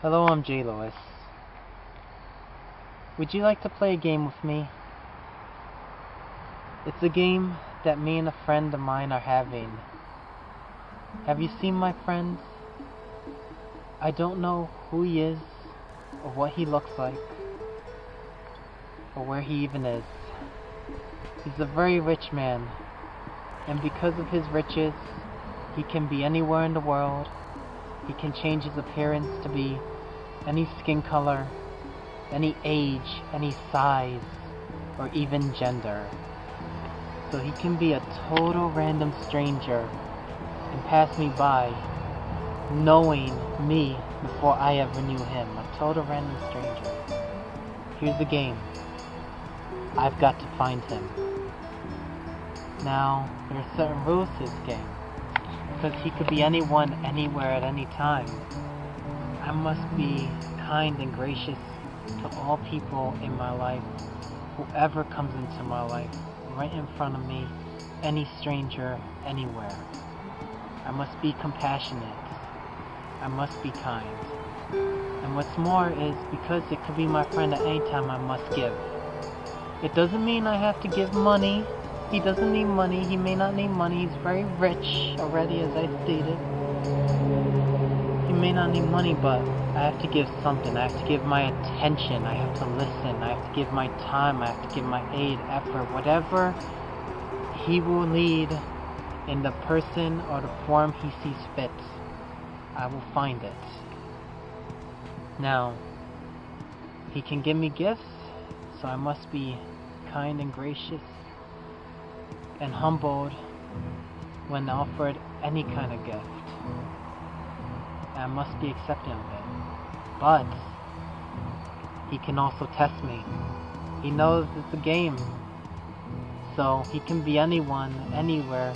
Hello, I'm J. Lewis. Would you like to play a game with me? It's a game that me and a friend of mine are having. Have you seen my friend? I don't know who he is, or what he looks like, or where he even is. He's a very rich man, and because of his riches, he can be anywhere in the world. He can change his appearance to be any skin color, any age, any size, or even gender. So he can be a total random stranger and pass me by, knowing me before I ever knew him. A total random stranger. Here's the game. I've got to find him. Now, there are certain rules to this game, because he could be anyone, anywhere, at any time. I must be kind and gracious to all people in my life, whoever comes into my life, right in front of me, any stranger, anywhere. I must be compassionate. I must be kind. And what's more is, because it could be my friend at any time, I must give. It doesn't mean I have to give money. He doesn't need money. He may not need money. He's very rich already, as I stated. He may not need money, but I have to give something. I have to give my attention. I have to listen. I have to give my time. I have to give my aid, effort, whatever he will need in the person or the form he sees fit. I will find it. Now, he can give me gifts, so I must be kind and gracious and humbled when offered any kind of gift. I must be accepting of it. But he can also test me. He knows it's a game. So he can be anyone, anywhere,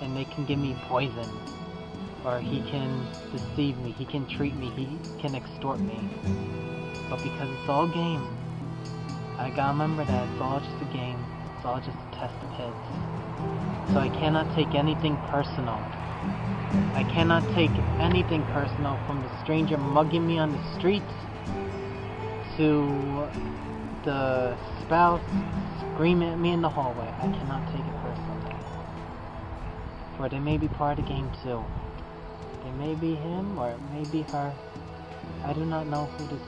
and they can give me poison. Or he can deceive me, he can treat me, he can extort me. But because it's all game, I gotta remember that it's all just a game. It's all just a test of his. So I cannot take anything personal. I cannot take anything personal, from the stranger mugging me on the streets to the spouse screaming at me in the hallway. I cannot take it personally. For they may be part of the game too. It may be him or it may be her. I do not know who this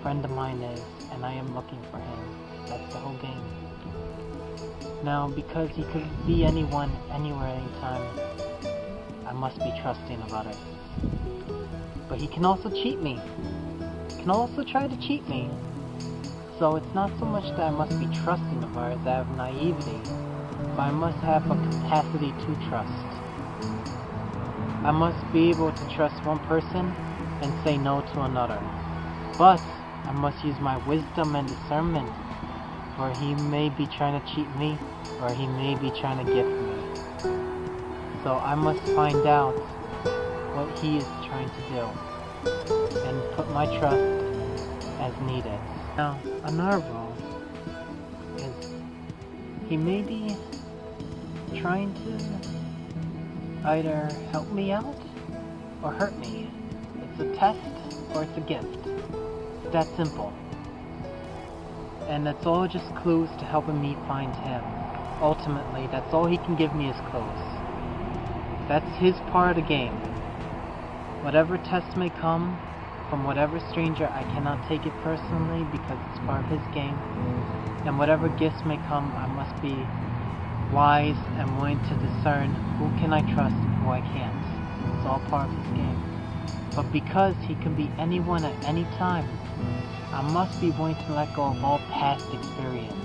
friend of mine is, and I am looking for him. That's the whole game. Now, because he could be anyone, anywhere, anytime, I must be trusting of others. But he can also cheat me. He can also try to cheat me. So it's not so much that I must be trusting of others out of naivety, but I must have a capacity to trust. I must be able to trust one person and say no to another. But I must use my wisdom and discernment, for he may be trying to cheat me, or he may be trying to gift me. So I must find out what he is trying to do, and put my trust as needed. Now, another rule is, he may be trying to either help me out or hurt me. It's a test or it's a gift. It's that simple. And that's all just clues to helping me find him. Ultimately, that's all he can give me is clues. That's his part of the game. Whatever tests may come from whatever stranger, I cannot take it personally because it's part of his game. And whatever gifts may come, I must be wise and willing to discern who can I trust and who I can't. It's all part of his game. But because he can be anyone at any time, I must be willing to let go of all past experience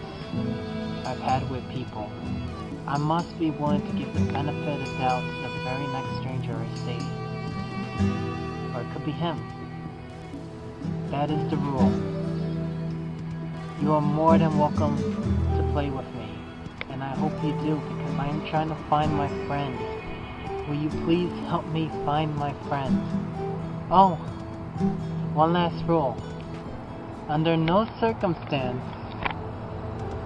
I've had with people. I must be willing to give the benefit of the doubt to the very next stranger I see. Or it could be him. That is the rule. You are more than welcome to play with me. And I hope you do, because I am trying to find my friend. Will you please help me find my friend? Oh, one last rule. Under no circumstance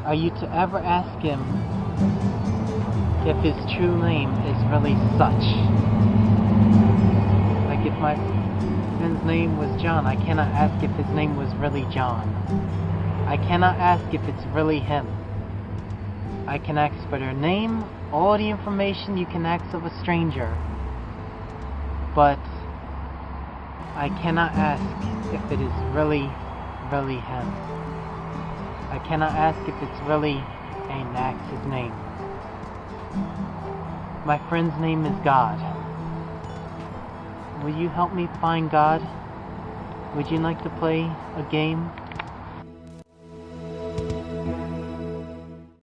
are you to ever ask him if his true name is really such. Like if friend's name was John, I cannot ask if his name was really John. I cannot ask if it's really him. I can ask for their name, all the information you can ask of a stranger. But I cannot ask if it is really him. I cannot ask if it's really Anax's name. My friend's name is God. Will you help me find God? Would you like to play a game?